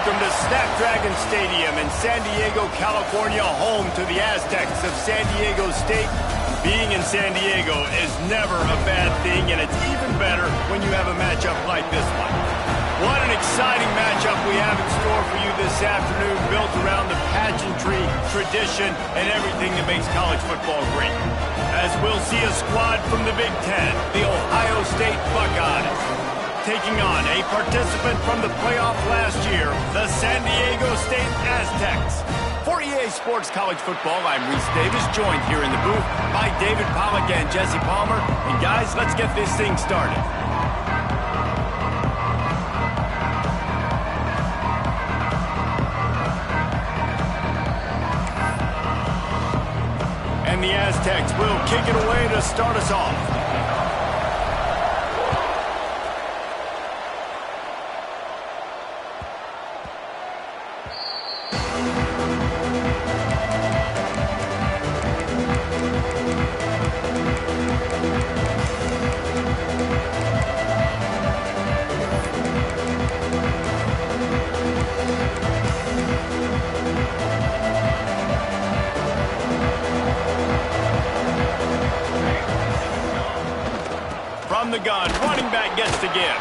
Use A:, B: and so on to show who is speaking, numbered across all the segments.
A: Welcome to Snapdragon Stadium in San Diego, California, home to the Aztecs of San Diego State. Being in San Diego is never a bad thing, and it's even better when you have a matchup like this one. What an exciting matchup we have in store for you this afternoon, built around the pageantry, tradition, and everything that makes college football great. As we'll see a squad from the Big Ten, the Ohio State Buckeyes, taking on a participant from the playoff last year, the San Diego State Aztecs. For EA Sports College Football, I'm Reese Davis, joined here in the booth by David Pollack and Jesse Palmer. And guys, let's get this thing started. And the Aztecs will kick it away to start us off. From the gun, running back gets to give.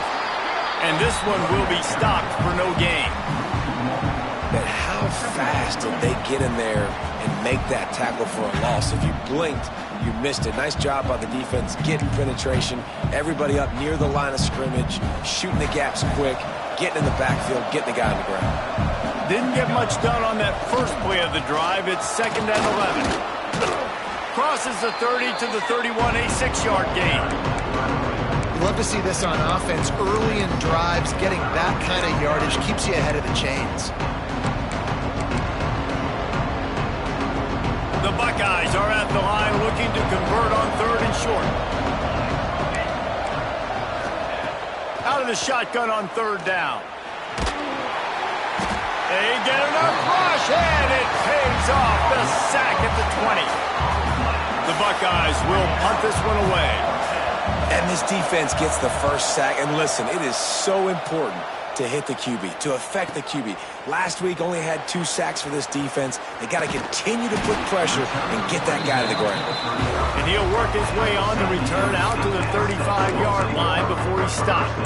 A: And this one will be stopped for no gain.
B: But how fast did they get in there and make that tackle for a loss? If you blinked, you missed it. Nice job by the defense, getting penetration. Everybody up near the line of scrimmage, shooting the gaps quick, getting in the backfield, getting the guy on the ground.
A: Didn't get much done on that first play of the drive. It's 2nd and 11. Crosses the 30 to the 31, a 6-yard gain.
C: Love to see this on offense early in drives. Getting that kind of yardage keeps you ahead of the chains.
A: The Buckeyes are at the line looking to convert on 3rd and short. Out of the shotgun on 3rd down. They get enough rush, and it pays off. The sack at the 20. The Buckeyes will punt this one away.
B: And this defense gets the first sack. And listen, it is so important to hit the QB, to affect the QB. Last week only had 2 sacks for this defense. They got to continue to put pressure and get that guy to the ground.
A: And he'll work his way on the return out to the 35-yard line before he stopped.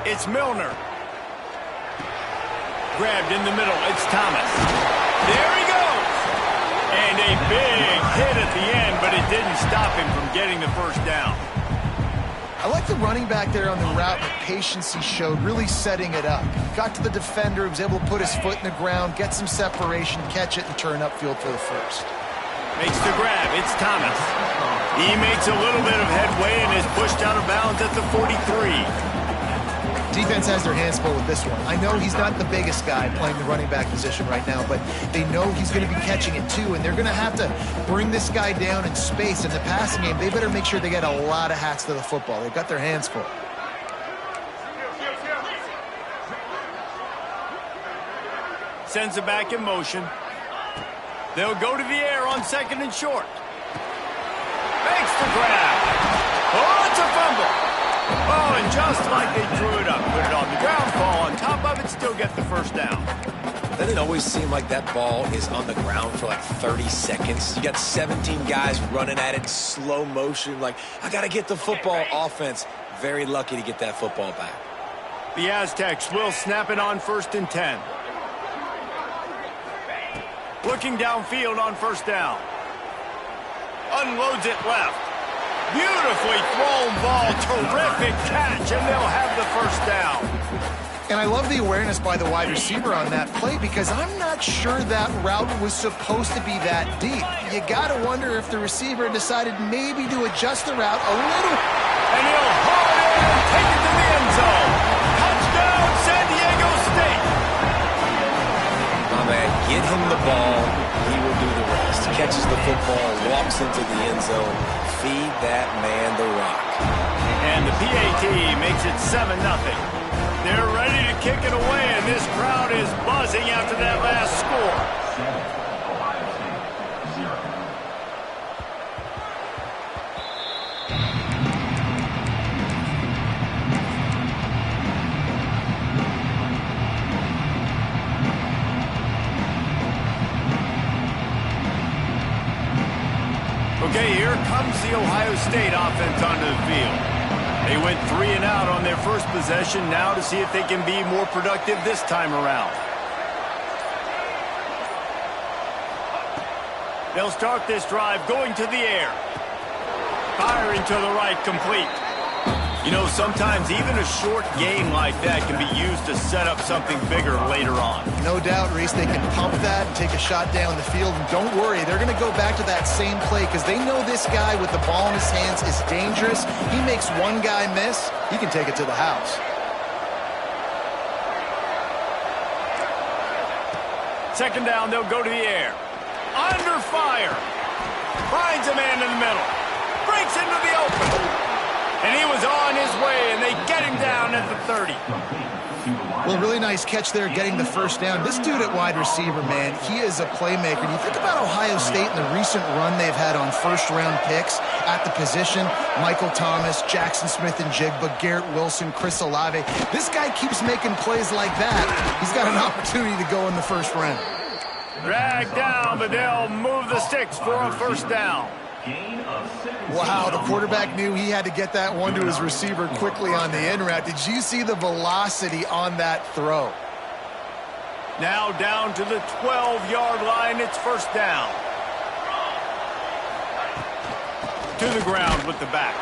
A: It's Milner. Grabbed in the middle. It's Thomas. There he goes. And a big hit at the end, but it didn't stop him from getting the first down.
C: I like the running back there on the route, the patience he showed, really setting it up. Got to the defender, he was able to put his foot in the ground, get some separation, catch it, and turn upfield for the first.
A: Makes the grab. It's Thomas. He makes a little bit of headway and is pushed out of bounds at the 43.
C: Defense has their hands full with this one. I know he's not the biggest guy playing the running back position right now, but they know he's going to be catching it too, and they're going to have to bring this guy down in space. In the passing game, they better make sure they get a lot of hats to the football. They've got their hands full.
A: Sends it back in motion. They'll go to the air on 2nd and short. Makes the grab. Oh, it's a fumble. Oh, and just like they drew it up, put it on the ground, fall on top of it, still get the first down.
B: Doesn't it always seem like that ball is on the ground for like 30 seconds? You got 17 guys running at it, slow motion, like, I got to get the football. Offense, very lucky to get that football back.
A: The Aztecs will snap it on 1st and 10. Looking downfield on 1st down. Unloads it left. Beautifully thrown ball, terrific catch, and they'll have the first down.
C: And I love the awareness by the wide receiver on that play because I'm not sure that route was supposed to be that deep. You got to wonder if the receiver decided maybe to adjust the route a little.
A: And he'll haul it in and take it to the end zone. Touchdown, San Diego State.
B: My man, get him the ball. He will do the rest. Catches the football, walks into the end zone. Feed that man the rock.
A: And the PAT makes it 7-0. They're ready to kick it away, and this crowd is buzzing after that last score. the Ohio State offense onto the field. They went 3 and out on their first possession, now to see if they can be more productive this time around. They'll start this drive going to the air. Firing to the right, complete. You know, sometimes even a short game like that can be used to set up something bigger later on.
C: No doubt, Reese, they can pump that and take a shot down the field. And don't worry, they're going to go back to that same play because they know this guy with the ball in his hands is dangerous. He makes one guy miss, he can take it to the house.
A: Second down, they'll go to the air. Under fire. Finds a man in the middle. Breaks into the open. And he was on his way, and they get him down at the 30.
C: Well, really nice catch there, getting the first down. This dude at wide receiver, man, he is a playmaker. And you think about Ohio State and the recent run they've had on first-round picks at the position. Michael Thomas, Jackson Smith and Jigba, Garrett Wilson, Chris Olave. This guy keeps making plays like that. He's got an opportunity to go in the first round.
A: Dragged down, but they'll move the sticks for a first down.
C: Wow, the quarterback knew he had to get that one to his receiver quickly on the in route. Did you see the velocity on that throw?
A: Now down to the 12-yard line, it's first down. To the ground with the back.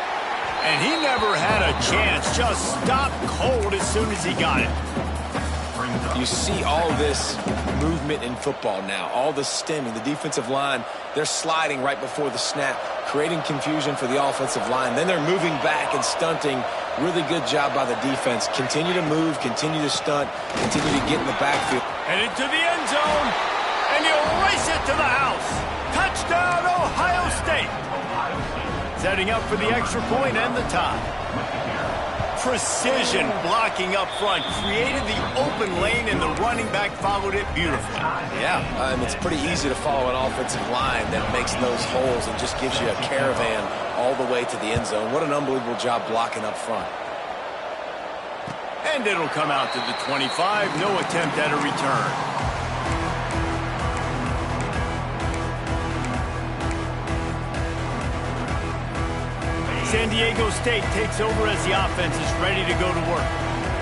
A: And he never had a chance, just stopped cold as soon as he got it.
B: You see all this movement in football now, all the stemming, the defensive line, they're sliding right before the snap, creating confusion for the offensive line. Then they're moving back and stunting. Really good job by the defense. Continue to move, continue to stunt, continue to get in the backfield.
A: Headed to the end zone, and he'll race it to the house. Touchdown, Ohio State. Setting up for the extra point and the tie. Precision blocking up front, created the open lane, and the running back followed it beautifully.
B: Yeah, it's pretty easy to follow an offensive line that makes those holes and just gives you a caravan all the way to the end zone. What an unbelievable job blocking up front.
A: And it'll come out to the 25, no attempt at a return. San Diego State takes over as the offense is ready to go to work.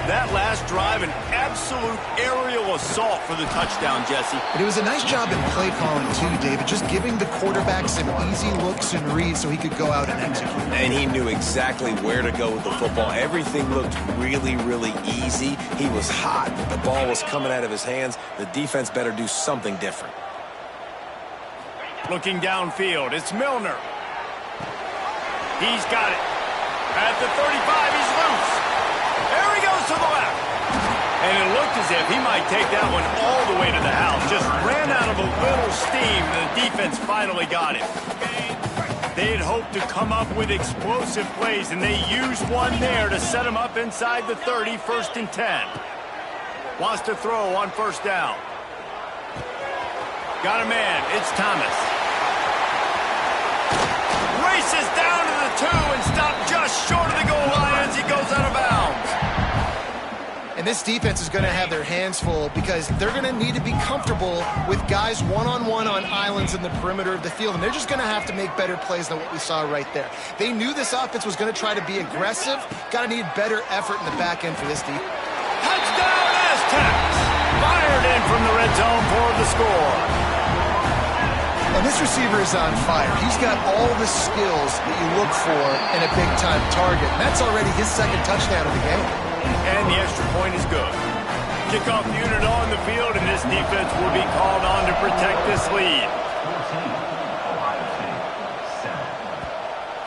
A: That last drive, an absolute aerial assault for the touchdown, Jesse.
C: But it was a nice job in play calling, too, David, just giving the quarterback some easy looks and reads so he could go out and execute.
B: And he knew exactly where to go with the football. Everything looked really, really easy. He was hot. The ball was coming out of his hands. The defense better do something different.
A: Looking downfield, it's Milner. He's got it. At the 35, he's loose. There he goes to the left. And it looked as if he might take that one all the way to the house. Just ran out of a little steam, and the defense finally got him. They had hoped to come up with explosive plays, and they used one there to set him up inside the 30, 1st and 10. Wants to throw on first down. Got a man. It's Thomas. Races down to the 2 and stopped just short of the goal line as he goes out of bounds.
C: And this defense is going to have their hands full because they're going to need to be comfortable with guys one-on-one on islands in the perimeter of the field, and they're just going to have to make better plays than what we saw right there. They knew this offense was going to try to be aggressive. Got to need better effort in the back end for this defense.
A: Touchdown, Aztecs! Fired in from the red zone for the score.
C: And this receiver is on fire. He's got all the skills that you look for in a big-time target. And that's already his second touchdown of the game.
A: And the extra point is good. Kickoff unit on the field, and this defense will be called on to protect this lead.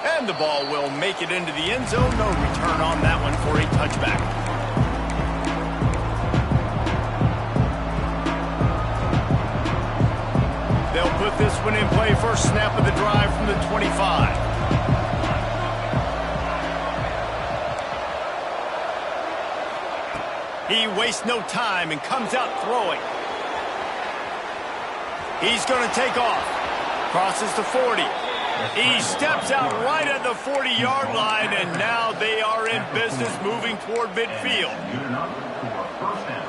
A: And the ball will make it into the end zone. No return on that one for a touchback. They'll put this one in play. First snap of the drive from the 25. He wastes no time and comes out throwing. He's going to take off. Crosses the 40. He steps out right at the 40-yard line, and now they are in business moving toward midfield.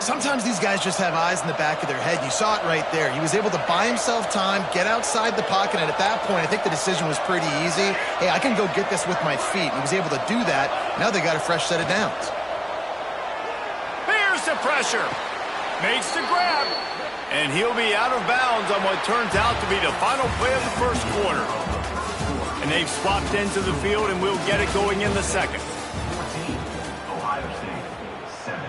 C: Sometimes these guys just have eyes in the back of their head. You saw it right there. He was able to buy himself time, get outside the pocket, and at that point, I think the decision was pretty easy. Hey, I can go get this with my feet. He was able to do that. Now they got a fresh set of downs.
A: Here's the pressure. Makes the grab. And he'll be out of bounds on what turns out to be the final play of the first quarter. And they've swapped into the field, and we'll get it going in the second.
D: 14, Ohio State, 7.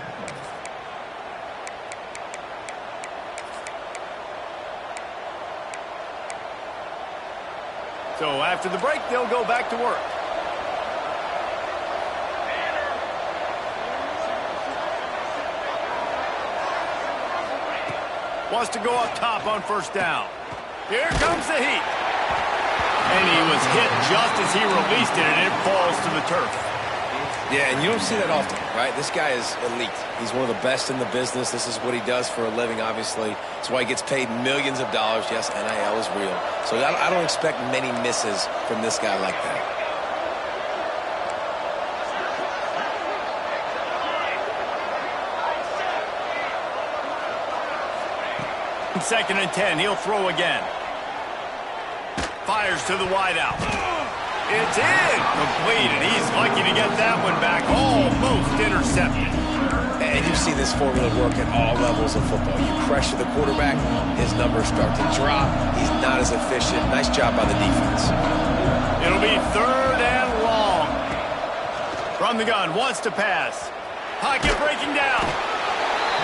A: So after the break, they'll go back to work. Wants to go up top on first down. Here comes the heat. And he was hit just as he released it, and it falls to the turf.
B: Yeah, and you don't see that often, right? This guy is elite. He's one of the best in the business. This is what he does for a living, obviously. That's why he gets paid millions of dollars. Yes, NIL is real. So I don't expect many misses from this guy like that.
A: Second and 10, he'll throw again. Fires to the wideout. It's in. Complete, and he's lucky to get that one back. Almost intercepted.
B: And you see this formula work at all levels of football. You pressure the quarterback, his numbers start to drop. He's not as efficient. Nice job by the defense.
A: It'll be third and long. From the gun, wants to pass. Pocket breaking down.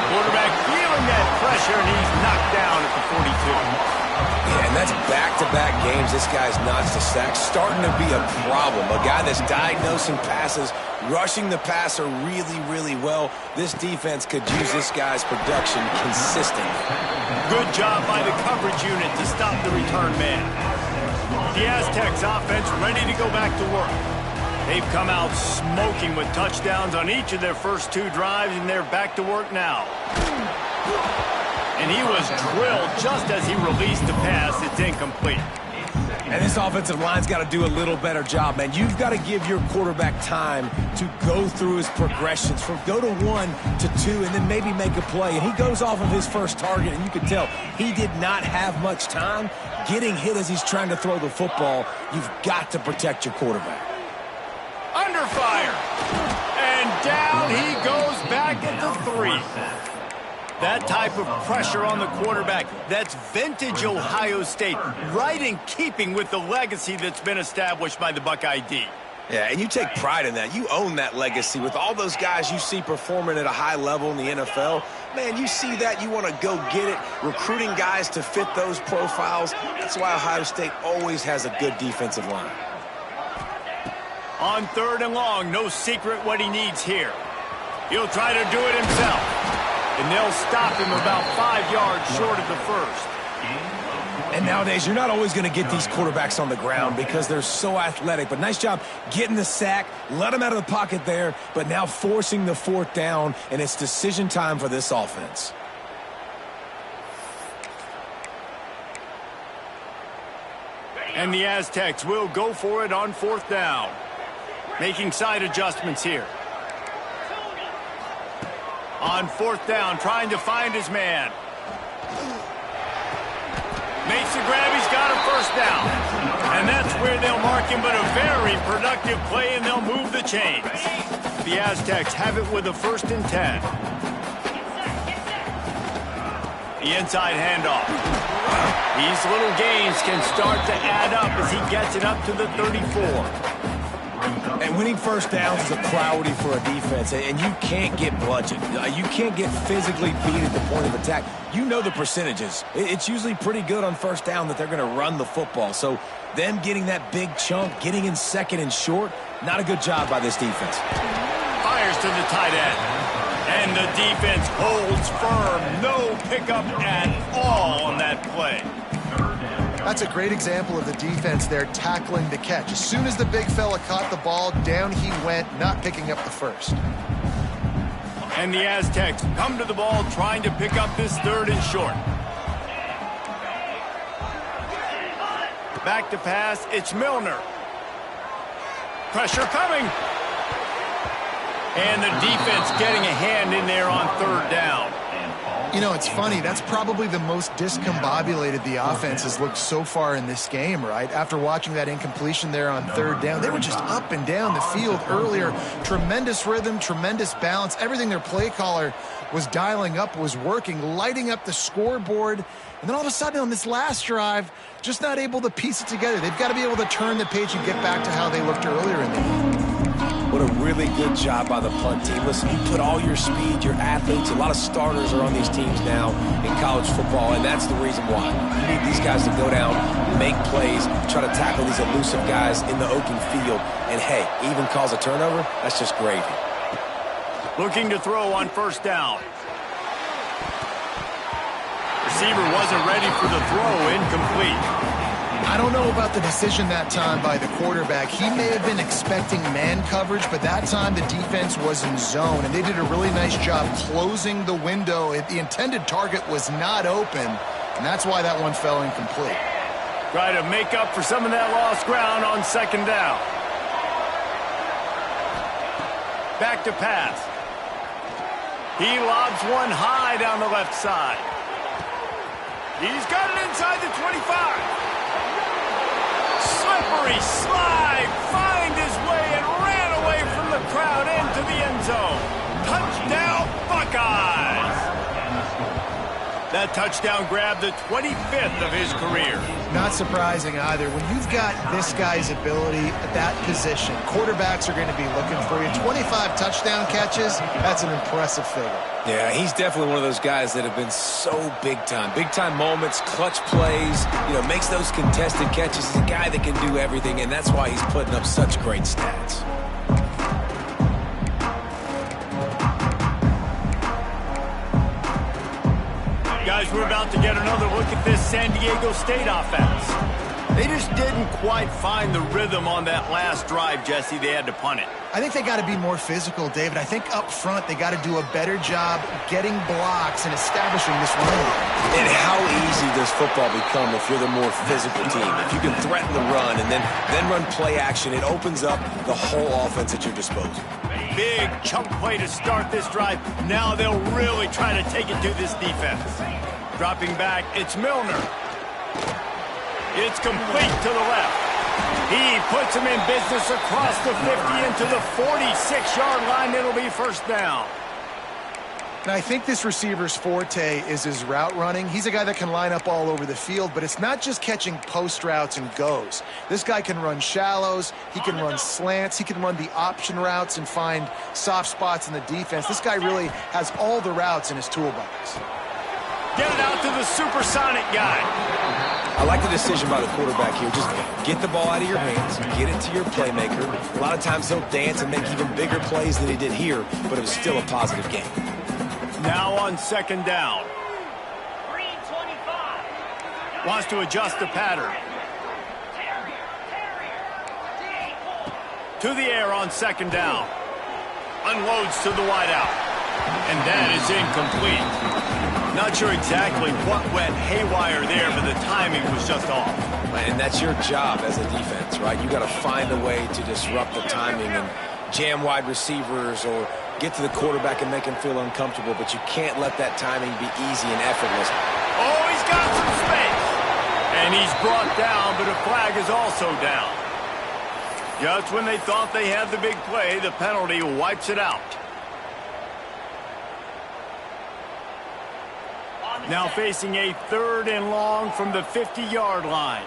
A: Quarterback feeling that pressure, and he's knocked down at the 42.
B: Yeah, and that's back-to-back games. This guy's notched a sack, starting to be a problem. A guy that's diagnosing passes, rushing the passer really, really well. This defense could use this guy's production consistently.
A: Good job by the coverage unit to stop the return man. The Aztecs offense ready to go back to work. They've come out smoking with touchdowns on each of their first 2 drives, and they're back to work now. And he was drilled just as he released the pass. It's incomplete.
B: And this offensive line's got to do a little better job, man. You've got to give your quarterback time to go through his progressions from go to 1 to 2 and then maybe make a play. And he goes off of his first target, and you can tell he did not have much time getting hit as he's trying to throw the football. You've got to protect your quarterback.
A: Under fire. And down he goes back at the 3. That type of pressure on the quarterback, that's vintage Ohio State, right in keeping with the legacy that's been established by the Buckeye D.
B: Yeah, and you take pride in that. You own that legacy with all those guys you see performing at a high level in the NFL. Man, you see that, you want to go get it, recruiting guys to fit those profiles. That's why Ohio State always has a good defensive line.
A: On third and long, no secret what he needs here. He'll try to do it himself. And they'll stop him about 5 yards short of the first.
B: And nowadays, you're not always going to get these quarterbacks on the ground because they're so athletic. But nice job getting the sack, let him out of the pocket there, but now forcing the 4th down, and it's decision time for this offense.
A: And the Aztecs will go for it on 4th down. Making side adjustments here. On 4th down, trying to find his man. Makes the grab, he's got a first down. And that's where they'll mark him, but a very productive play, and they'll move the chains. The Aztecs have it with a 1st and 10. The inside handoff. These little gains can start to add up as he gets it up to the 34.
B: And winning first downs is a priority for a defense, and you can't get bludgeoned. You can't get physically beat at the point of attack. You know the percentages. It's usually pretty good on first down that they're going to run the football. So them getting that big chunk, getting in 2nd and short, not a good job by this defense.
A: Fires to the tight end. And the defense holds firm. No pickup at all on that play.
C: That's a great example of the defense there tackling the catch. As soon as the big fella caught the ball, down he went, not picking up the first.
A: And the Aztecs come to the ball trying to pick up this 3rd and short. Back to pass, it's Milner. Pressure coming. And the defense getting a hand in there on 3rd down.
C: You know, it's funny. That's probably the most discombobulated the offense has looked so far in this game, right? After watching that incompletion there on third down, they were just up and down the field earlier. Tremendous rhythm, tremendous balance. Everything their play caller was dialing up was working, lighting up the scoreboard. And then all of a sudden on this last drive, just not able to piece it together. They've got to be able to turn the page and get back to how they looked earlier in the game.
B: What a really good job by the punt team. Listen, you put all your speed, your athletes, a lot of starters are on these teams now in college football, and that's the reason why. You need these guys to go down, make plays, try to tackle these elusive guys in the open field, and hey, even cause a turnover, that's just gravy.
A: Looking to throw on first down. Receiver wasn't ready for the throw, incomplete.
C: I don't know about the decision that time by the quarterback. He may have been expecting man coverage, but that time the defense was in zone, and they did a really nice job closing the window. The intended target was not open, and that's why that one fell incomplete.
A: Try to make up for some of that lost ground on second down. Back to pass. He lobs one high down the left side. He's got it inside the 25. Slippery slide, find his way and ran away from the crowd into the end zone. Touchdown, Buckeyes! That touchdown grabbed the 25th of his career.
C: Not surprising either. When you've got this guy's ability at that position, quarterbacks are going to be looking for you. 25 touchdown catches, that's an impressive figure.
B: Yeah, he's definitely one of those guys that have been so big time. Big time moments, clutch plays, makes those contested catches. He's a guy that can do everything, and that's why he's putting up such great stats.
A: Guys, we're about to get another look at this San Diego State offense. They just didn't quite find the rhythm on that last drive, Jesse. They had to punt it.
C: I think they got to be more physical, David. I think up front they got to do a better job getting blocks and establishing this run.
B: And how easy does football become if you're the more physical team? If you can threaten the run and then run play action, it opens up the whole offense at your disposal.
A: Big chunk play to start this drive. Now they'll really try to take it to this defense. Dropping back, it's Milner. It's complete to the left. He puts him in business across the 50 into the 46-yard line. It'll be first down.
C: And I think this receiver's forte is his route running. He's a guy that can line up all over the field, but it's not just catching post routes and goes. This guy can run shallows, he can run slants, he can run the option routes and find soft spots in the defense. This guy really has all the routes in his toolbox.
A: Get it out to the supersonic guy.
B: I like the decision by the quarterback here. Just get the ball out of your hands, get it to your playmaker. A lot of times he'll dance and make even bigger plays than he did here, but it was still a positive game.
A: Now on second down. Wants to adjust the pattern. To the air on second down. Unloads to the wideout. And that is incomplete. Not sure exactly what went haywire there, but the timing was just off.
B: And that's your job as a defense, right? You got to find a way to disrupt the timing and jam wide receivers or get to the quarterback and make him feel uncomfortable, but you can't let that timing be easy and effortless.
A: Oh, he's got some space. And he's brought down, but a flag is also down. Just when they thought they had the big play, the penalty wipes it out. Now facing a third and long from the 50-yard line.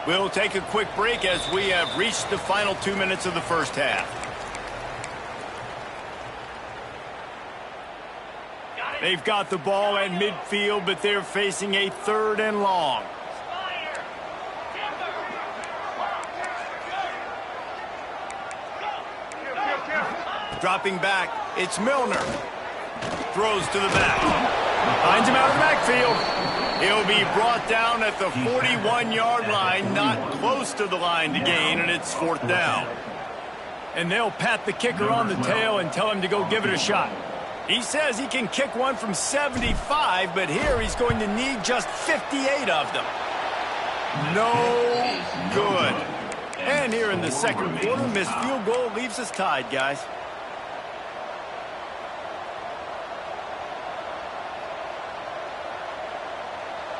A: We'll take a quick break as we have reached the final 2 minutes of the first half. They've got the ball at midfield, but they're facing a third and long. Dropping back, it's Milner. Throws to the back. Finds him out of the backfield. He'll be brought down at the 41-yard line, not close to the line to gain, and it's fourth down. And they'll pat the kicker on the tail and tell him to go give it a shot. He says he can kick one from 75, but here he's going to need just 58 of them. No good. And here in the second quarter, missed field goal leaves us tied, guys.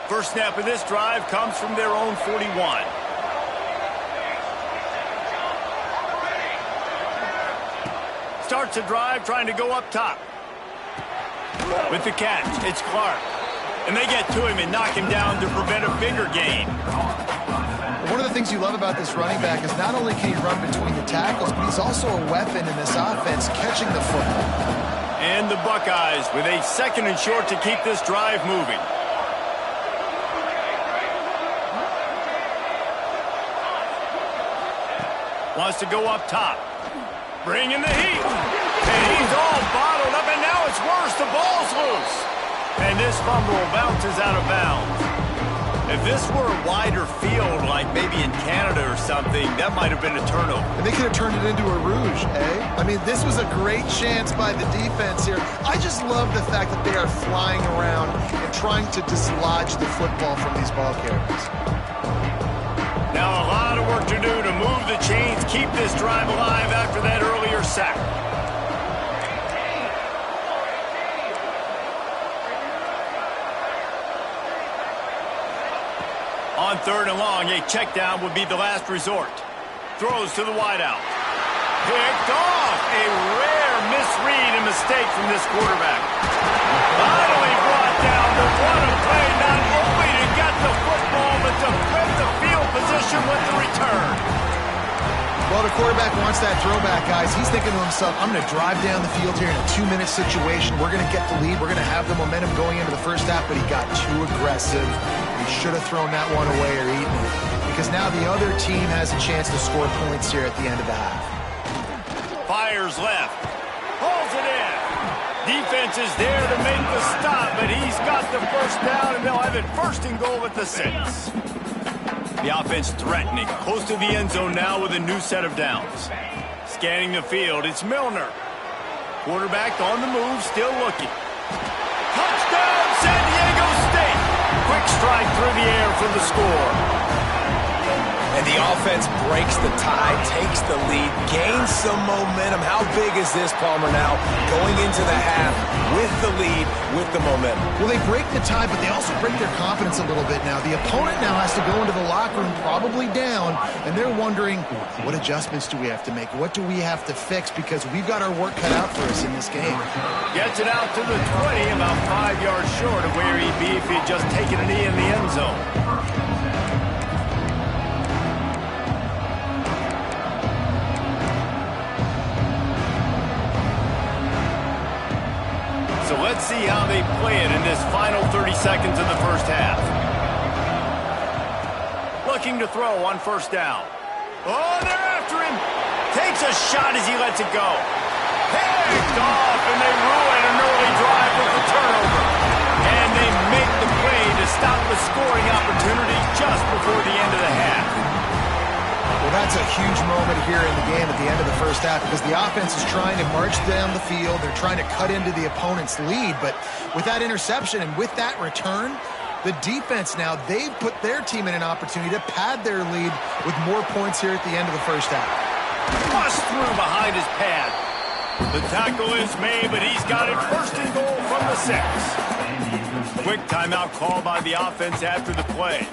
A: First snap of this drive comes from their own 41. Starts the drive trying to go up top. With the catch, it's Clark. And they get to him and knock him down to prevent a bigger gain.
C: One of the things you love about this running back is not only can he run between the tackles, but he's also a weapon in this offense catching the football.
A: And the Buckeyes with a 2nd and short to keep this drive moving. Wants to go up top. Bring in the heat. And he's all bottled up, and now it's worse. The ball's loose. And this fumble bounces out of bounds. If this were a wider field, like maybe in Canada or something, that might have been a turnover.
C: And they could have turned it into a rouge, eh? I mean, this was a great chance by the defense here. I just love the fact that they are flying around and trying to dislodge the football from these ball carriers.
A: Now a lot of work to do to move the chains, keep this drive alive after that earlier sack. On 3rd and long, a check down would be the last resort. Throws to the wideout. Picked off. A rare misread and mistake from this quarterback. Finally brought down, but what a play, not only to get the football, but to flip the field position with the return.
C: Well, the quarterback wants that throwback, guys. He's thinking to himself, I'm going to drive down the field here in a 2-minute situation. We're going to get the lead. We're going to have the momentum going into the first half, but he got too aggressive. He should have thrown that one away or eaten it, because now the other team has a chance to score points here at the end of the half.
A: Fires left. Pulls it in. Defense is there to make the stop, but he's got the first down, and they'll have it 1st and goal at the 6. The offense threatening, close to the end zone now with a new set of downs. Scanning the field, it's Milner. Quarterback on the move, still looking. Touchdown, San Diego State! Quick strike through the air for the score.
B: And the offense breaks the tie, takes the lead, gains some momentum. How big is this, Palmer, now? Going into the half with the lead, with the momentum.
C: Well, they break the tie, but they also break their confidence a little bit now. The opponent now has to go into the locker room probably down, and they're wondering, what adjustments do we have to make? What do we have to fix? Because we've got our work cut out for us in this game.
A: Gets it out to the 20, about 5 yards short of where he'd be if he'd just taken a knee in the end zone. So let's see how they play it in this final 30 seconds of the first half. Looking to throw on 1st down. Oh, they're after him. Takes a shot as he lets it go. Picked off, and they ruin an early drive with the turnover. And they make the play to stop the scoring opportunity just before the end of the half.
C: Well, that's a huge moment here in the game at the end of the first half, because the offense is trying to march down the field. They're trying to cut into the opponent's lead, but with that interception and with that return, the defense now, they've put their team in an opportunity to pad their lead with more points here at the end of the first half.
A: Bust through behind his pad. The tackle is made, but he's got it 1st and goal from the 6. Quick timeout call by the offense after the play.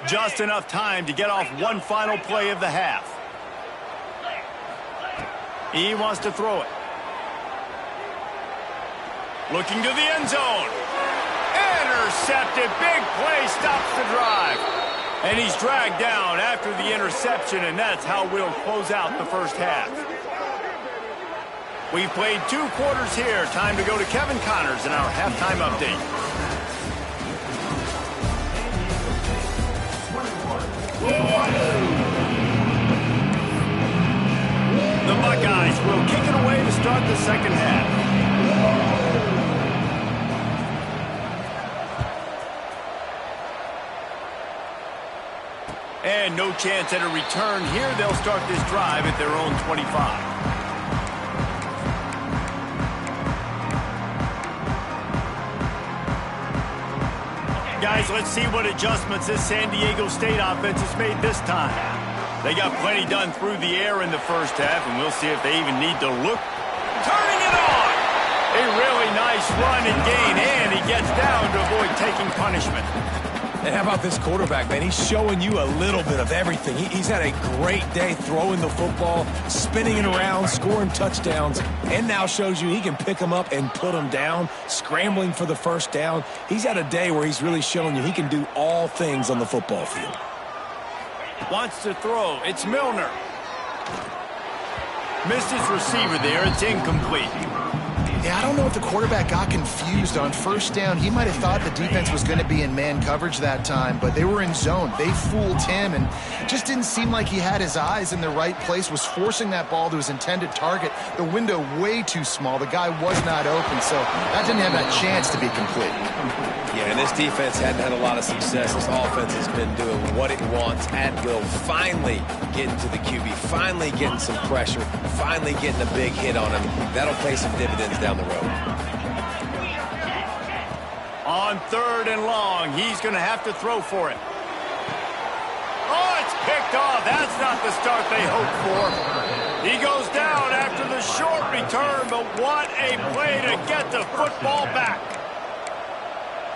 A: Just enough time to get off one final play of the half. He wants to throw it. Looking to the end zone. Intercepted. Big play stops the drive. And he's dragged down after the interception, and that's how we'll close out the first half. We've played 2 quarters here. Time to go to Kevin Connors in our halftime update. The Buckeyes will kick it away to start the second half. And no chance at a return here. They'll start this drive at their own 25.
C: 2
A: Guys, let's see what adjustments this San Diego State offense has made this time. They got plenty done through the air in the first half, and we'll see if they even need to look. Turning it on! A really nice run and gain, and he gets down to avoid taking punishment.
B: And how about this quarterback, man? He's showing you a little bit of everything. He's had a great day throwing the football, spinning it around, scoring touchdowns, and now shows you he can pick them up and put them down, scrambling for the first down. He's had a day where he's really showing you he can do all things on the football field.
A: Wants to throw. It's Milner. Missed his receiver there. It's incomplete.
C: Yeah, I don't know if the quarterback got confused on first down. He might have thought the defense was going to be in man coverage that time, but they were in zone. They fooled him, and just didn't seem like he had his eyes in the right place, was forcing that ball to his intended target. The window way too small. The guy was not open, so that didn't have that chance to be complete.
B: Yeah, and this defense hadn't had a lot of success. This offense has been doing what it wants at will. Finally getting to the QB, finally getting some pressure, finally getting a big hit on him. That'll pay some dividends down the road.
A: On 3rd and long, he's going to have to throw for it. Oh, it's picked off. That's not the start they hoped for. He goes down after the short return, but what a play to get the football back.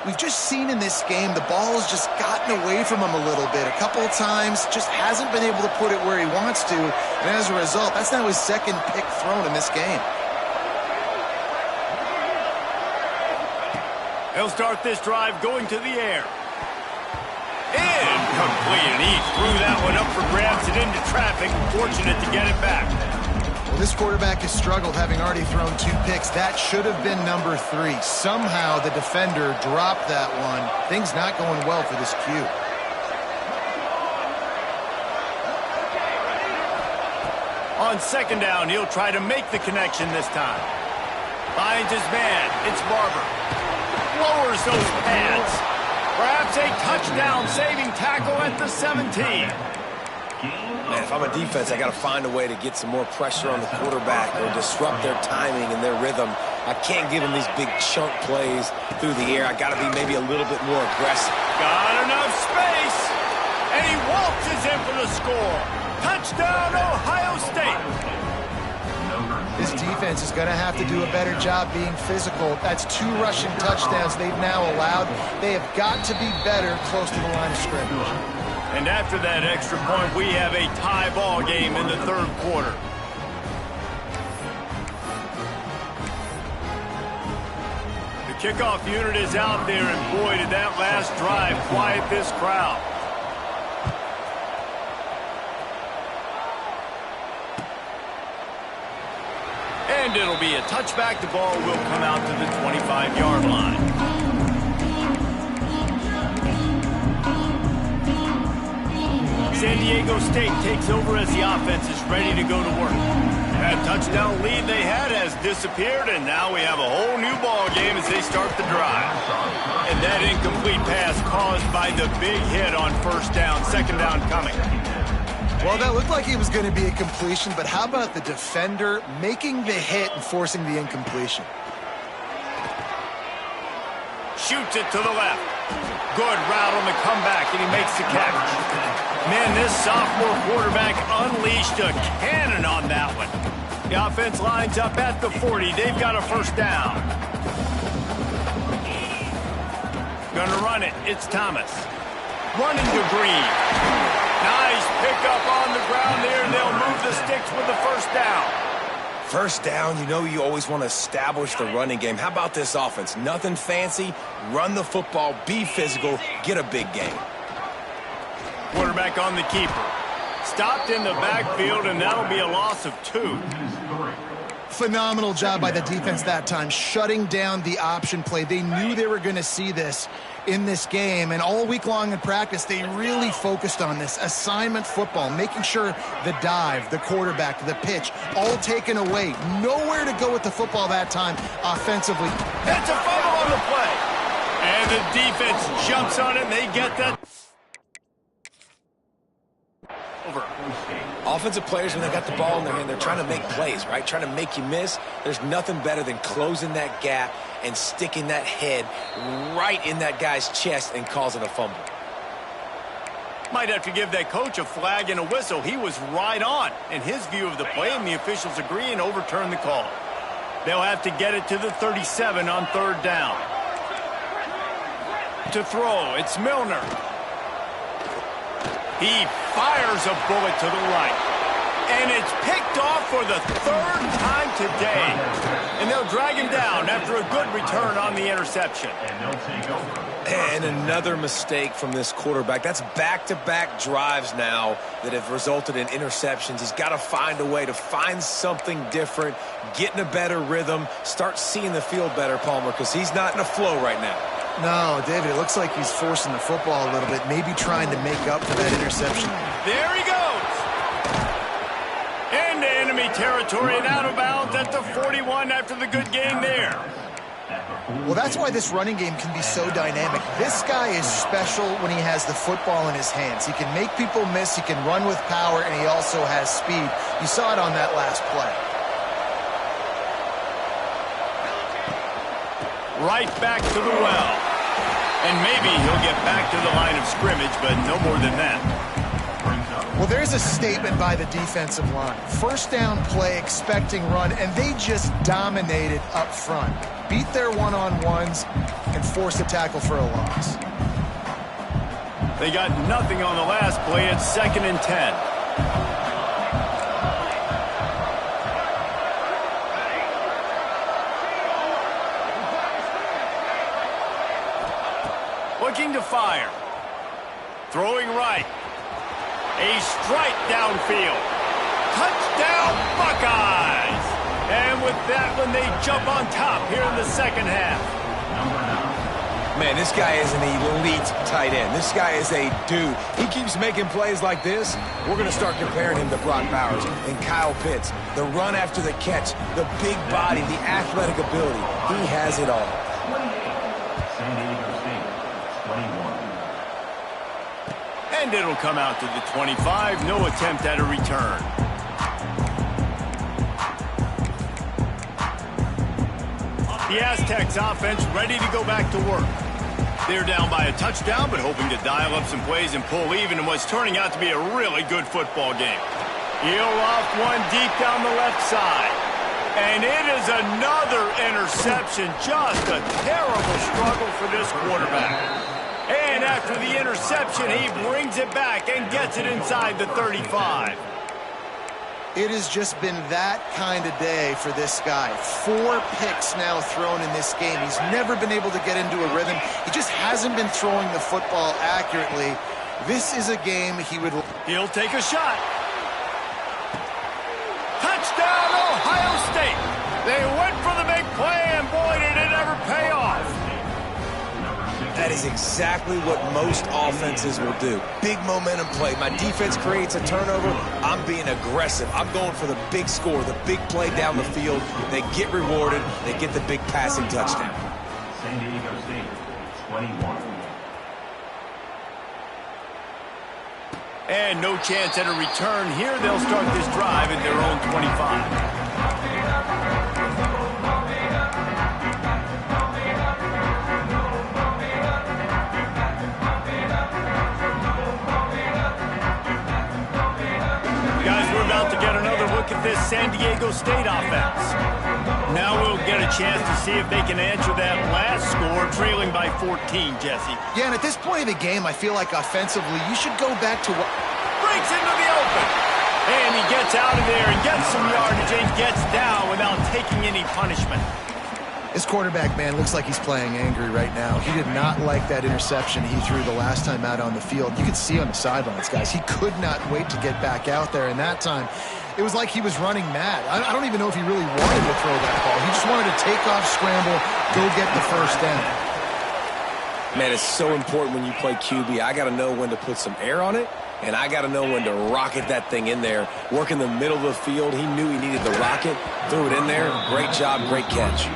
C: We've just seen in this game the ball has just gotten away from him a little bit. A couple of times, just hasn't been able to put it where he wants to. And as a result, that's now his second pick thrown in this game.
A: He'll start this drive going to the air. Incomplete, and he threw that one up for grabs and into traffic. Fortunate to get it back.
C: Well, this quarterback has struggled, having already thrown 2 picks. That should have been number 3. Somehow the defender dropped that one. Things not going well for this Q.
A: On 2nd down, he'll try to make the connection this time. Finds his man. It's Barber. Lowers those pads. Perhaps a touchdown-saving tackle at the 17.
B: Man, if I'm a defense, I got to find a way to get some more pressure on the quarterback or disrupt their timing and their rhythm. I can't give them these big chunk plays through the air. I got to be maybe a little bit more aggressive.
A: Got enough space, and he waltzes in for the score. Touchdown, Ohio State.
C: This defense is going to have to do a better job being physical. That's 2 rushing touchdowns they've now allowed. They have got to be better close to the line of scrimmage.
A: And after that extra point, we have a tie ball game in the 3rd quarter. The kickoff unit is out there, and boy, did that last drive quiet this crowd. And it'll be a touchback. The ball will come out to the 25-yard line. San Diego State takes over as the offense is ready to go to work. That touchdown lead they had has disappeared, and now we have a whole new ball game as they start the drive. And that incomplete pass caused by the big hit on 1st down, 2nd down coming.
C: Well, that looked like it was going to be a completion, but how about the defender making the hit and forcing the incompletion?
A: Shoots it to the left. Good route on the comeback, and he makes the catch. Man, this sophomore quarterback unleashed a cannon on that one. The offense lines up at the 40. They've got a 1st down. Gonna run it. It's Thomas. Running to Green. Nice pickup on the ground there. They'll move the sticks with the 1st down.
B: 1st down, you know you always want to establish the running game. How about this offense? Nothing fancy. Run the football, be physical, get a big gain.
A: Quarterback on the keeper. Stopped in the backfield, and that'll be a loss of 2.
C: Phenomenal job by the defense that time, shutting down the option play. They knew they were going to see this in this game, and all week long in practice, they really focused on this assignment football, making sure the dive, the quarterback, the pitch, all taken away. Nowhere to go with the football that time offensively.
A: That's a fumble on the play. And the defense jumps on it, and they get that. Over.
B: Offensive players, when they got the ball in their hand, they're trying to make plays, right? Trying to make you miss. There's nothing better than closing that gap and sticking that head right in that guy's chest and causing a fumble.
A: Might have to give that coach a flag and a whistle. He was right on in his view of the play, and the officials agree and overturn the call. They'll have to get it to the 37 on 3rd down. To throw, it's Milner. He fires a bullet to the right. And it's picked off for the 3rd time today. And they'll drag him down after a good return on the interception.
D: And they'll take over.
B: And another mistake from this quarterback. That's back-to-back drives now that have resulted in interceptions. He's got to find a way to find something different, get in a better rhythm, start seeing the field better, Palmer, because he's not in a flow right now.
C: No, David, it looks like he's forcing the football a little bit, maybe trying to make up for that interception.
A: There he goes. Into enemy territory and out of bounds at the 41 after the good gain there.
C: Well, that's why this running game can be so dynamic. This guy is special when he has the football in his hands. He can make people miss, he can run with power, and he also has speed. You saw it on that last play.
A: Right back to the well. And maybe he'll get back to the line of scrimmage, but no more than that.
C: Well, there's a statement by the defensive line. 1st down play, expecting run, and they just dominated up front. Beat their one-on-ones and forced a tackle for a loss.
A: They got nothing on the last play. It's 2nd and 10. Looking to fire. Throwing right. A strike downfield. Touchdown, Buckeyes! And with that one, they jump on top here in the 2nd half.
B: Man, this guy is an elite tight end. This guy is a dude. He keeps making plays like this. We're going to start comparing him to Brock Bowers and Kyle Pitts. The run after the catch, the big body, the athletic ability. He has it all.
D: San Diego State, 21.
A: And it'll come out to the 25. No attempt at a return. The Aztecs offense ready to go back to work. They're down by a touchdown, but hoping to dial up some plays and pull even in what's turning out to be a really good football game. He'll off one deep down the left side. And it is another interception. Just a terrible struggle for this quarterback. And after the interception, he brings it back and gets it inside the 35.
C: It has just been that kind of day for this guy. 4 picks now thrown in this game. He's never been able to get into a rhythm. He just hasn't been throwing the football accurately. This is a game
A: He'll take a shot. Touchdown, Ohio State. They went for the big play, and boy, did it ever pay off.
B: That is exactly what most offenses will do. Big momentum play. My defense creates a turnover. I'm being aggressive. I'm going for the big score, the big play down the field. They get rewarded. They get the big passing touchdown.
D: San Diego State, 21.
A: And no chance at a return here. They'll start this drive at their own 25. At this San Diego State offense. Now we'll get a chance to see if they can answer that last score, trailing by 14, Jesse.
C: Yeah, and at this point of the game, I feel like offensively, you should go back to what...
A: Breaks into the open. And he gets out of there and gets some yardage and gets down without taking any punishment.
C: This quarterback, man, looks like he's playing angry right now. He did not like that interception he threw the last time out on the field. You could see on the sidelines, guys. He could not wait to get back out there, and that time it was like he was running mad. I don't even know if he really wanted to throw that ball. He just wanted to take off, scramble, go get the 1st down.
B: Man, it's so important when you play QB. I got to know when to put some air on it, and I got to know when to rocket that thing in there. Work in the middle of the field. He knew he needed the rocket, threw it in there. Great job, great catch.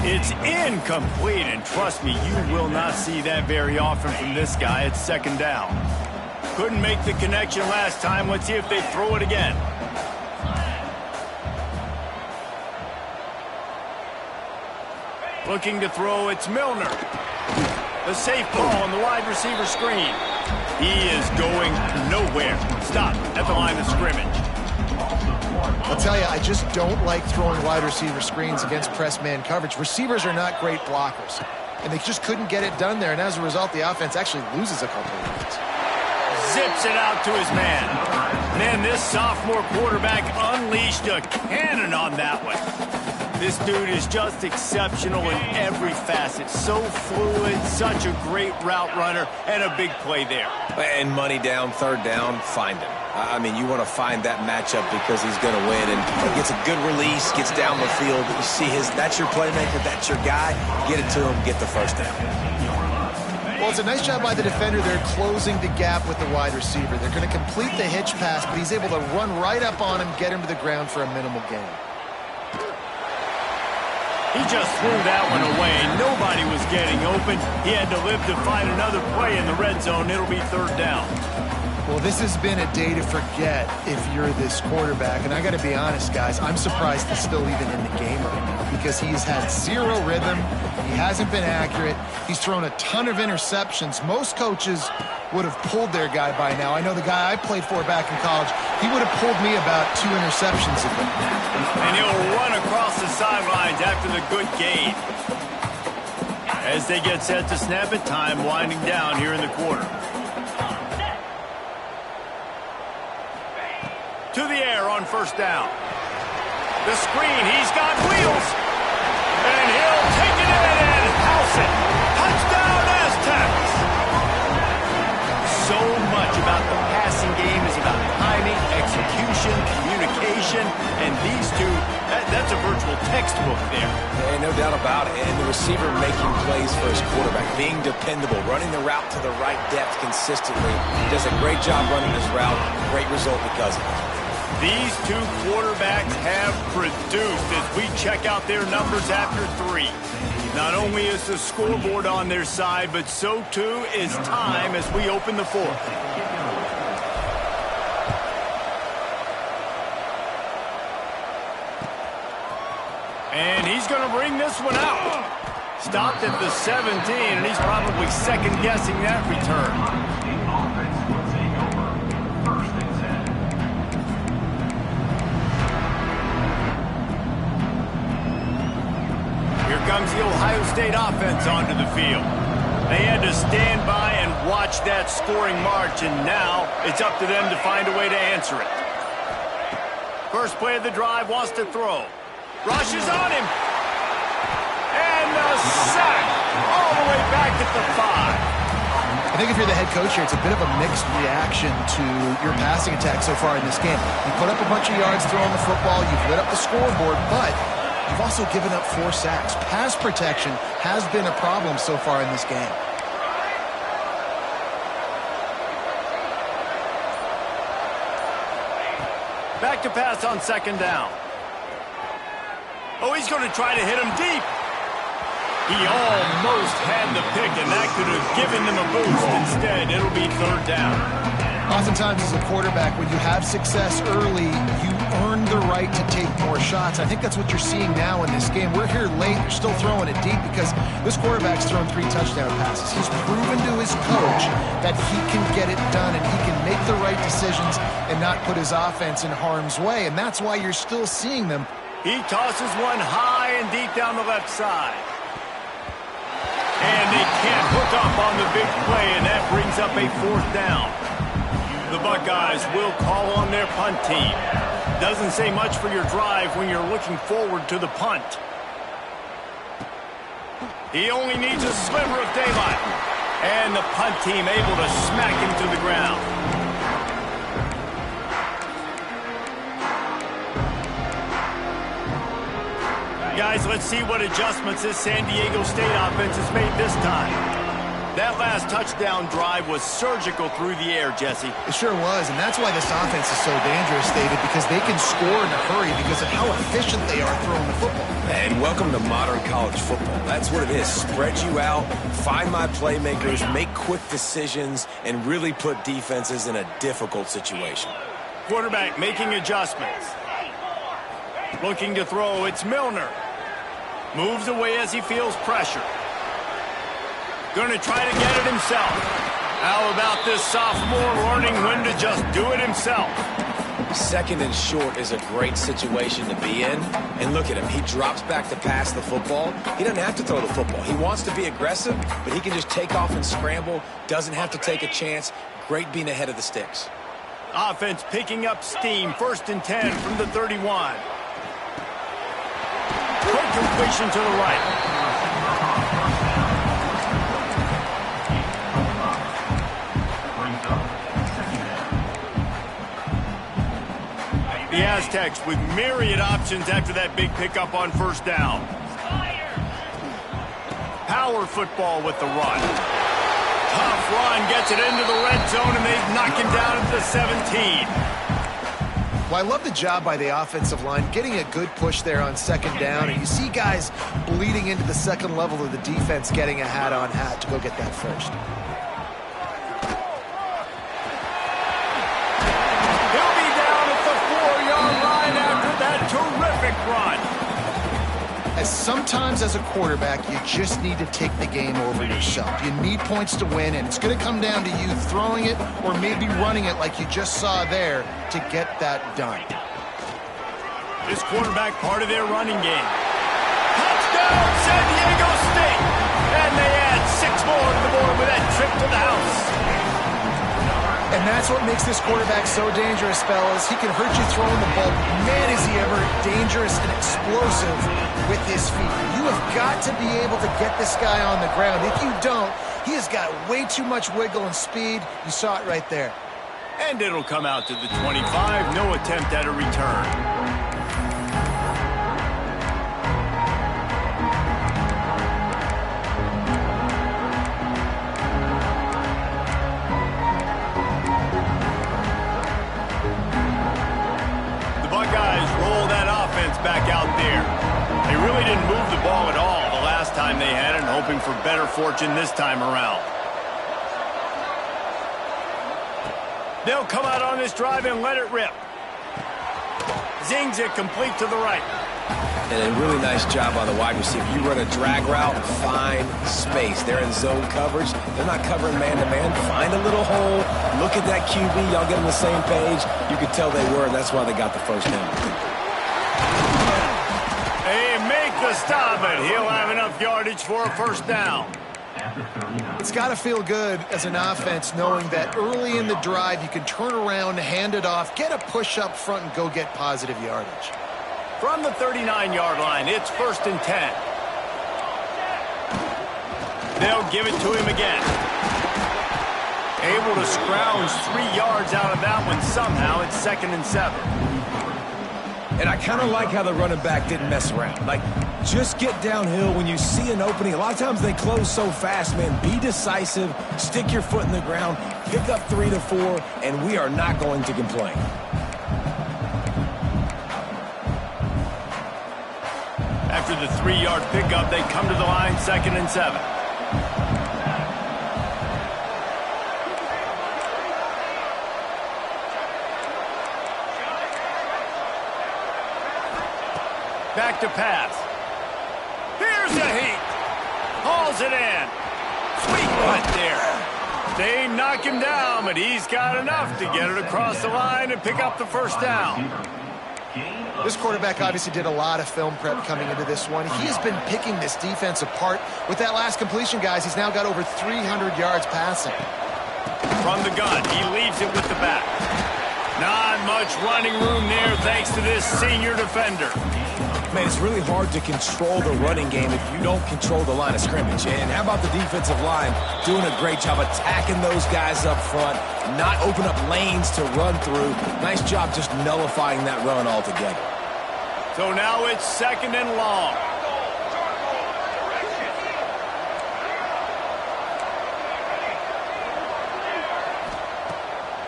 A: It's incomplete, and trust me, you will not see that very often from this guy. It's 2nd down. Couldn't make the connection last time. Let's see if they throw it again. Looking to throw, it's Milner. The safe ball on the wide receiver screen. He is going nowhere. Stop at the line of scrimmage.
C: I'll tell you, I just don't like throwing wide receiver screens against press man coverage. Receivers are not great blockers, and they just couldn't get it done there, and as a result, the offense actually loses a couple of yards.
A: Zips it out to his man. Man, this sophomore quarterback unleashed a cannon on that one. This dude is just exceptional in every facet. So fluid, such a great route runner, and a big play there.
B: And money down, third down, find him. I mean, you want to find that matchup because he's going to win. And he gets a good release, gets down the field. You see that's your playmaker, that's your guy. Get it to him, get the first down.
C: Well, it's a nice job by the defender. They're closing the gap with the wide receiver. They're going to complete the hitch pass, but he's able to run right up on him, get him to the ground for a minimal gain.
A: He just threw that one away. Nobody was getting open. He had to live to find another play in the red zone. It'll be third down.
C: Well, this has been a day to forget if you're this quarterback. And I got to be honest, guys, I'm surprised he's still even in the game right now because he's had zero rhythm. He hasn't been accurate. He's thrown a ton of interceptions. Most coaches would have pulled their guy by now. I know the guy I played for back in college, he would have pulled me about 2 interceptions ago.
A: And he'll run across the sidelines after the good gain. As they get set to snap it, time winding down here in the quarter. To the air on first down. The screen, he's got wheels. And he'll take it in and house it. Touchdown, Aztecs. So much about the passing game is about timing, execution, communication, and these two, that's a virtual textbook there.
B: Yeah, no doubt about it. And the receiver making plays for his quarterback, being dependable, running the route to the right depth consistently. Does a great job running his route. Great result because of it.
A: These two quarterbacks have produced as we check out their numbers after 3. Not only is the scoreboard on their side, but so too is time as we open the 4th. And he's going to bring this one out. Stopped at the 17, and he's probably second-guessing that return. Comes the Ohio State offense onto the field. They had to stand by and watch that scoring march, and now it's up to them to find a way to answer it. First play of the drive, wants to throw. Rushes on him. And the sack all the way back at the 5.
C: I think if you're the head coach here, it's a bit of a mixed reaction to your passing attack so far in this game. You put up a bunch of yards throwing the football, you've lit up the scoreboard, but you've also given up 4 sacks. Pass protection has been a problem so far in this game.
A: Back to pass on second down. Oh, he's going to try to hit him deep. He almost had the pick, and that could have given them a boost. Instead, it'll be third down.
C: Oftentimes as a quarterback, when you have success early, you earn the right to take more shots. I think that's what you're seeing now in this game. We're here late. They're still throwing it deep because this quarterback's thrown 3 touchdown passes. He's proven to his coach that he can get it done and he can make the right decisions and not put his offense in harm's way. And that's why you're still seeing them.
A: He tosses one high and deep down the left side. And they can't hook up on the big play, and that brings up a 4th down. The Buckeyes will call on their punt team. Doesn't say much for your drive when you're looking forward to the punt. He only needs a sliver of daylight. And the punt team able to smack him to the ground. Guys, let's see what adjustments this San Diego State offense has made this time. That last touchdown drive was surgical through the air, Jesse.
C: It sure was, and that's why this offense is so dangerous, David, because they can score in a hurry because of how efficient they are throwing the football.
B: And welcome to modern college football. That's what it is. Spread you out, find my playmakers, make quick decisions, and really put defenses in a difficult situation.
A: Quarterback making adjustments. Looking to throw, it's Milner. Moves away as he feels pressure. Going to try to get it himself. How about this sophomore learning when to just do it himself?
B: Second and short is a great situation to be in. And look at him. He drops back to pass the football. He doesn't have to throw the football. He wants to be aggressive, but he can just take off and scramble. Doesn't have to take a chance. Great being ahead of the sticks.
A: Offense picking up steam. 1st and 10 from the 31. Quick completion to the right. The Aztecs with myriad options after that big pickup on 1st down. Power football with the run. Tough run, gets it into the red zone, and they knock him down at the 17.
C: Well, I love the job by the offensive line, getting a good push there on 2nd down, and you see guys bleeding into the second level of the defense getting a hat-on-hat to go get that first.
A: Terrific run.
C: As sometimes as a quarterback, you just need to take the game over yourself. You need points to win, and it's going to come down to you throwing it or maybe running it like you just saw there to get that done.
A: This quarterback part of their running game. Touchdown, San Diego State. And they add 6 more to the board with that trip to the house.
C: And that's what makes this quarterback so dangerous, fellas. He can hurt you throwing the ball. Man, is he ever dangerous and explosive with his feet. You have got to be able to get this guy on the ground. If you don't, he has got way too much wiggle and speed. You saw it right there.
A: And it'll come out to the 25. No attempt at a return. Back out there. They really didn't move the ball at all the last time they had it, and hoping for better fortune this time around. They'll come out on this drive and let it rip. Zings it complete to the right.
B: And a really nice job on the wide receiver. You run a drag route, find space. They're in zone coverage. They're not covering man-to-man. Find a little hole. Look at that QB. Y'all get on the same page. You could tell they were, and that's why they got the first down.
A: They make the stop, and he'll have enough yardage for a 1st down.
C: It's got to feel good as an offense knowing that early in the drive you can turn around, hand it off, get a push up front, and go get positive yardage.
A: From the 39-yard line, it's 1st and 10. They'll give it to him again. Able to scrounge 3 yards out of that one somehow. It's 2nd and 7.
B: And I kind of like how the running back didn't mess around. Like, just get downhill when you see an opening. A lot of times they close so fast, man. Be decisive, stick your foot in the ground, pick up 3 to 4, and we are not going to complain.
A: After the 3-yard pickup, they come to the line, 2nd and 7. Back to pass. Here's a heat. Hauls it in. Sweet punt there. They knock him down, but he's got enough to get it across the line and pick up the 1st down.
C: This quarterback obviously did a lot of film prep coming into this one. He has been picking this defense apart. With that last completion, guys, he's now got over 300 yards passing.
A: From the gun, he leaves it with the back. Not much running room there thanks to this senior defender.
B: Man, it's really hard to control the running game if you don't control the line of scrimmage. And how about the defensive line doing a great job attacking those guys up front, not open up lanes to run through. Nice job just nullifying that run altogether.
A: So now it's 2nd and long.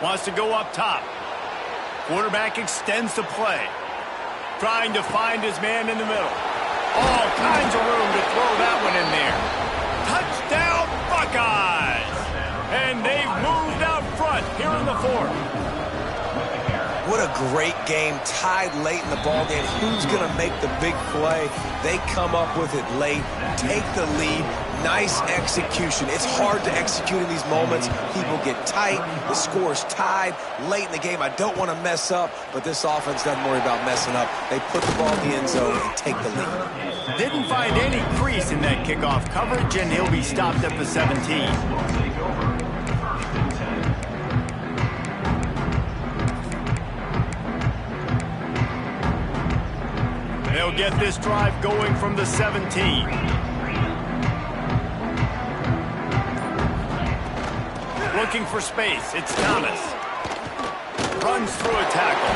A: Wants to go up top. Quarterback extends the play. Trying to find his man in the middle. All kinds of room to throw that one in there. Touchdown, Buckeyes! And they've moved out front here in the 4th.
B: what a great game, tied late in the ball game. Who's going to make the big play? They come up with it late, take the lead. Nice execution. It's hard to execute in these moments. People get tight. The score's tied late in the game. I don't want to mess up, but this offense doesn't worry about messing up. They put the ball in the end zone and take the lead.
A: Didn't find any crease in that kickoff coverage, and he'll be stopped at the 17. They'll get this drive going from the 17. Looking for space. It's Thomas. Runs through a tackle.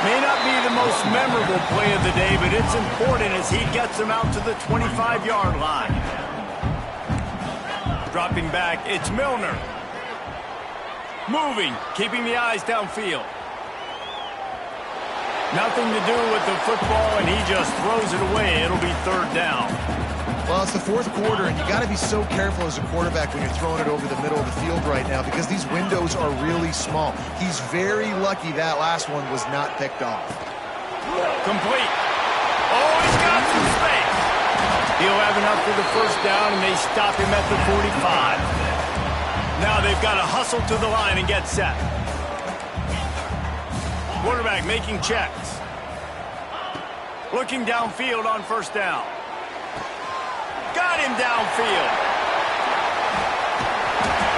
A: May not be the most memorable play of the day, but it's important as he gets him out to the 25-yard line. Dropping back, it's Milner. Moving, keeping the eyes downfield. Nothing to do with the football, and he just throws it away. It'll be third down.
C: Well, it's the fourth quarter, and you got to be so careful as a quarterback when you're throwing it over the middle of the field right now because these windows are really small. He's very lucky that last one was not picked off.
A: Complete. Oh, he's got some space. He'll have enough for the first down, and they stop him at the 45. Now they've got to hustle to the line and get set. Quarterback making checks. Looking downfield on first down. Got him downfield.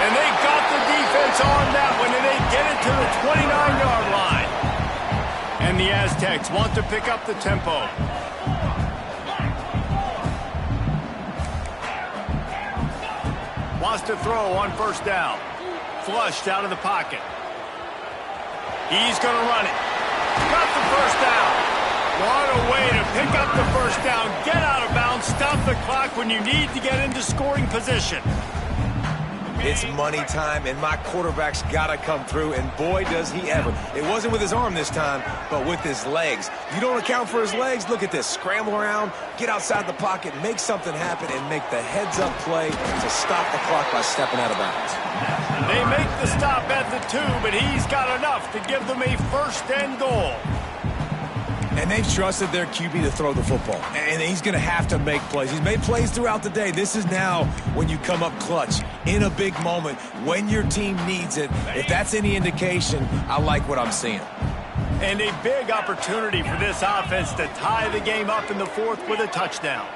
A: And they got the defense on that one, and they get it to the 29-yard line. And the Aztecs want to pick up the tempo. Wants to throw on first down. Flushed out of the pocket. He's going to run it. Got the first down. What a way to pick up the first down, get out of bounds, stop the clock when you need to get into scoring position.
B: It's money time, and my quarterback's got to come through, and boy, does he ever. It wasn't with his arm this time, but with his legs. You don't account for his legs? Look at this. Scramble around, get outside the pocket, make something happen, and make the heads-up play to stop the clock by stepping out of bounds.
A: They make the stop at the 2, but he's got enough to give them a first and goal.
B: And they've trusted their QB to throw the football. And he's going to have to make plays. He's made plays throughout the day. This is now when you come up clutch in a big moment when your team needs it. If that's any indication, I like what I'm seeing.
A: And a big opportunity for this offense to tie the game up in the fourth with a touchdown.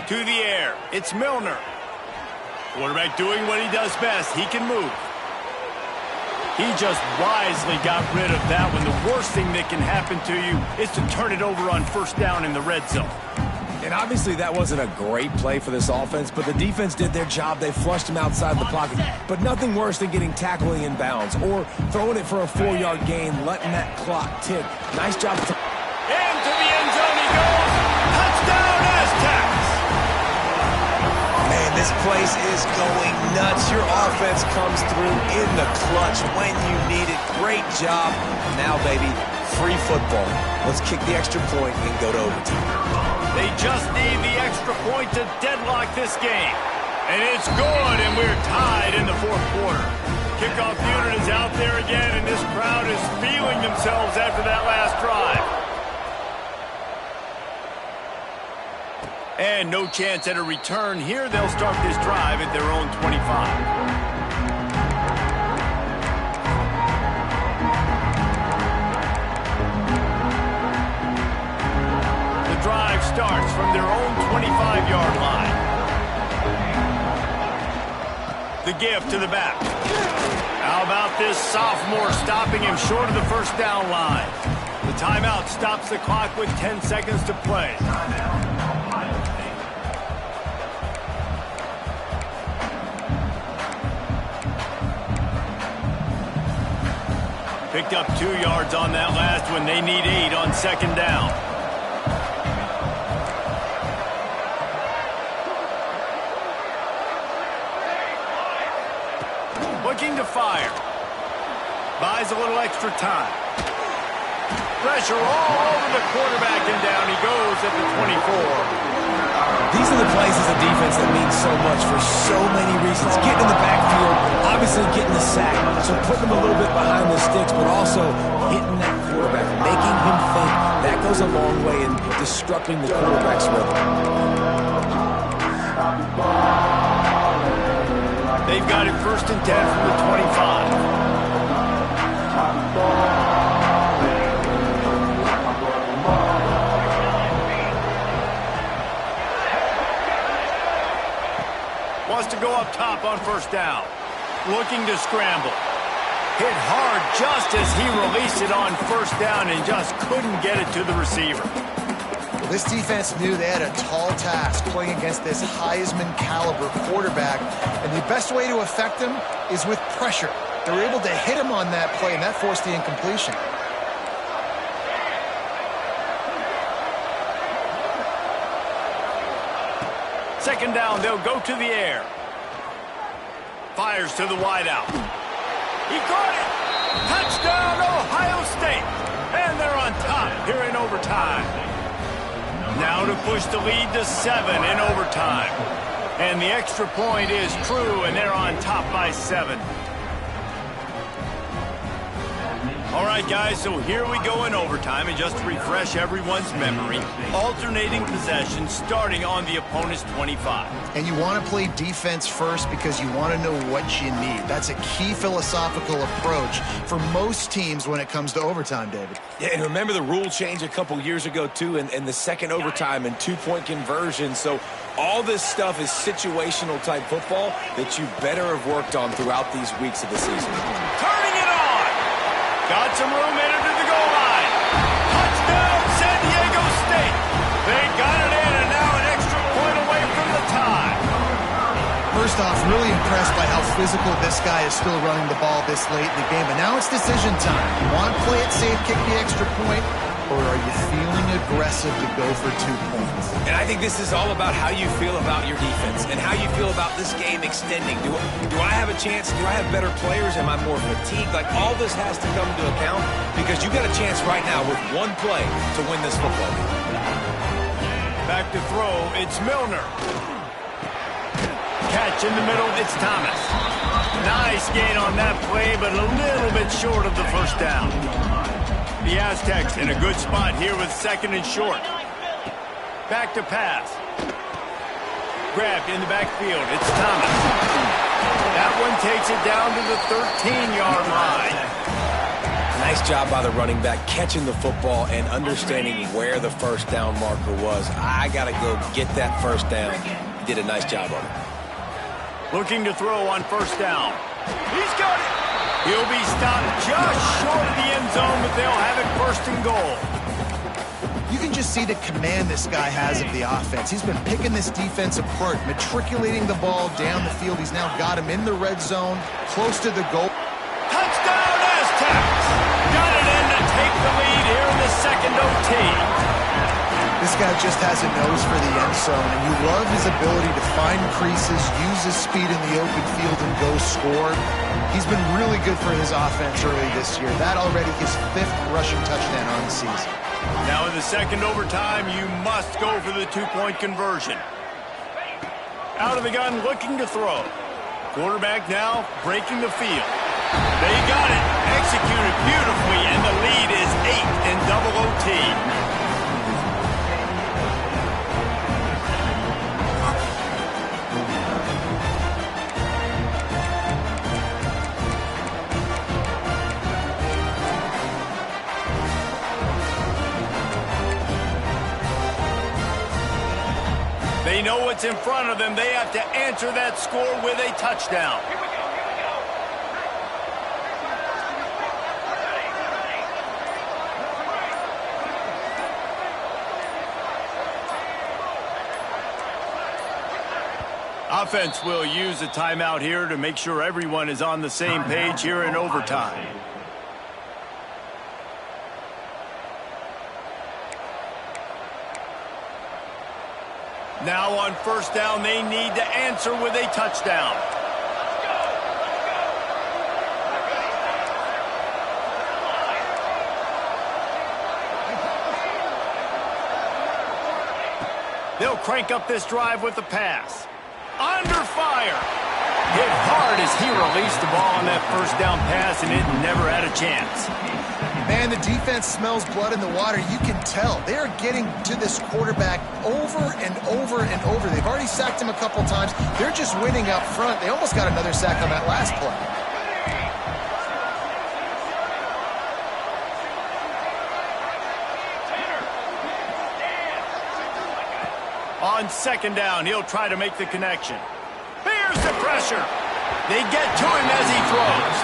A: To the air, it's Milner. Quarterback doing what he does best. He can move. He just wisely got rid of that one. The worst thing that can happen to you is to turn it over on first down in the red zone.
B: And obviously that wasn't a great play for this offense, but the defense did their job. They flushed him outside the pocket. But nothing worse than getting tackled in bounds or throwing it for a 4-yard gain, letting that clock tick. Nice job.
A: And to the end zone he goes. Touchdown Aztecs!
B: Man, this place is going nuts. Your offense comes through in the clutch when you need it. Great job. Now, baby, free football. Let's kick the extra point and go to overtime.
A: They just need the extra point to deadlock this game. And it's good, and we're tied in the fourth quarter. Kickoff unit is out there again, and this crowd is feeling themselves after that last drive. And no chance at a return here. They'll start this drive at their own 25. Drive starts from their own 25-yard line. The give to the back. How about this sophomore stopping him short of the first down line? The timeout stops the clock with 10 seconds to play. Picked up 2 yards on that last one. They need 8 on second down. Looking to fire. Buys a little extra time. Pressure all over the quarterback, and down he goes at the 24.
B: These are the plays as a defense that mean so much for so many reasons. Getting in the backfield, obviously getting the sack, so putting them a little bit behind the sticks, but also hitting that quarterback, making him think. That goes a long way in disrupting the quarterback's rhythm.
A: They've got it 1st and 10 from the 25. Wants to go up top on 1st down. Looking to scramble. Hit hard just as he released it on 1st down and just couldn't get it to the receiver.
C: Well, this defense knew they had a tall task playing against this Heisman caliber quarterback, and the best way to affect him is with pressure. They were able to hit him on that play, and that forced the incompletion.
A: Second down, they'll go to the air. Fires to the wideout. He caught it! Touchdown, Ohio State! And they're on top here in overtime. Now to push the lead to 7 in overtime. And the extra point is true, and they're on top by 7. All right, guys, so here we go in overtime, and just to refresh everyone's memory, alternating possession starting on the opponent's 25.
C: And you want to play defense first because you want to know what you need. That's a key philosophical approach for most teams when it comes to overtime, David.
B: Yeah, and remember the rule change a couple years ago, too, and the second overtime and 2-point conversion. So all this stuff is situational type football that you better have worked on throughout these weeks of the season.
A: Turning it on! Got some room in to the goal line. Touchdown, San Diego State. They got it in, and now an extra point away from the tie.
C: First off, really impressed by how physical this guy is still running the ball this late in the game. But now it's decision time. You want to play it safe, kick the extra point, or are you feeling aggressive to go for 2 points?
B: And I think this is all about how you feel about your defense and how you feel about this game extending. Do I have a chance? Do I have better players? Am I more fatigued? Like, all this has to come into account because you got a chance right now with one play to win this football game.
A: Back to throw, it's Milner. Catch in the middle, it's Thomas. Nice gain on that play, but a little bit short of the 1st down. The Aztecs in a good spot here with 2nd and short. Back to pass. Grabbed in the backfield. It's Thomas. That one takes it down to the 13-yard line.
B: Nice job by the running back catching the football and understanding where the 1st down marker was. I got to go get that 1st down. He did a nice job on it.
A: Looking to throw on 1st down. He's got it. He'll be stopped just short of the end zone, but they'll have it 1st and goal.
C: You can just see the command this guy has of the offense. He's been picking this defense apart, matriculating the ball down the field. He's now got him in the red zone, close to the goal.
A: Touchdown, Aztecs! Got it in to take the lead here in the 2nd OT.
C: This guy just has a nose for the end zone, and you love his ability to find creases, use his speed in the open field, and go score. He's been really good for his offense early this year. That already his 5th rushing touchdown on the season.
A: Now in the 2nd overtime, you must go for the 2-point conversion. Out of the gun, looking to throw. Quarterback now breaking the field. They got it, executed beautifully, and the lead is 8 in double OT. They know what's in front of them. They have to answer that score with a touchdown. Offense will use a timeout here to make sure everyone is on the same page here in overtime. Now on 1st down, they need to answer with a touchdown. They'll crank up this drive with the pass. Under fire. Hit hard as he released the ball on that first down pass, and it never had a chance.
C: Man, the defense smells blood in the water. You can tell. They are getting to this quarterback over and over and over. They've already sacked him a couple times. They're just winning up front. They almost got another sack on that last play.
A: On second down, he'll try to make the connection. Here's the pressure. They get to him as he throws.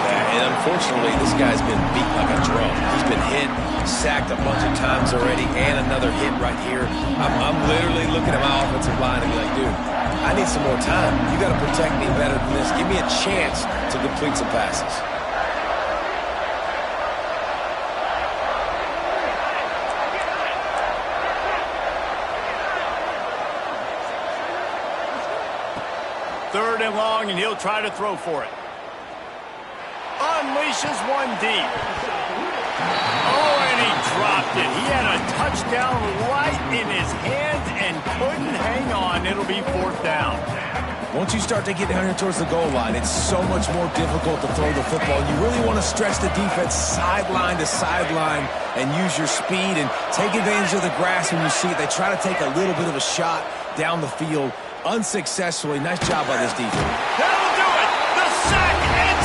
B: Yeah, and unfortunately, this guy's been beat like a drum. He's been hit, sacked a bunch of times already, and another hit right here. I'm literally looking at my offensive line and be like, dude, I need some more time. You got to protect me better than this. Give me a chance to complete some passes.
A: Third and long, and he'll try to throw for it. Unleashes one deep. Oh, and he dropped it. He had a touchdown right in his hands and couldn't hang on. It'll be fourth down.
B: Once you start to get down here towards the goal line, it's so much more difficult to throw the football. You really want to stretch the defense sideline to sideline and use your speed and take advantage of the grass when you see it. They try to take a little bit of a shot down the field unsuccessfully. Nice job by this defense.
A: That'll do it. The sack, and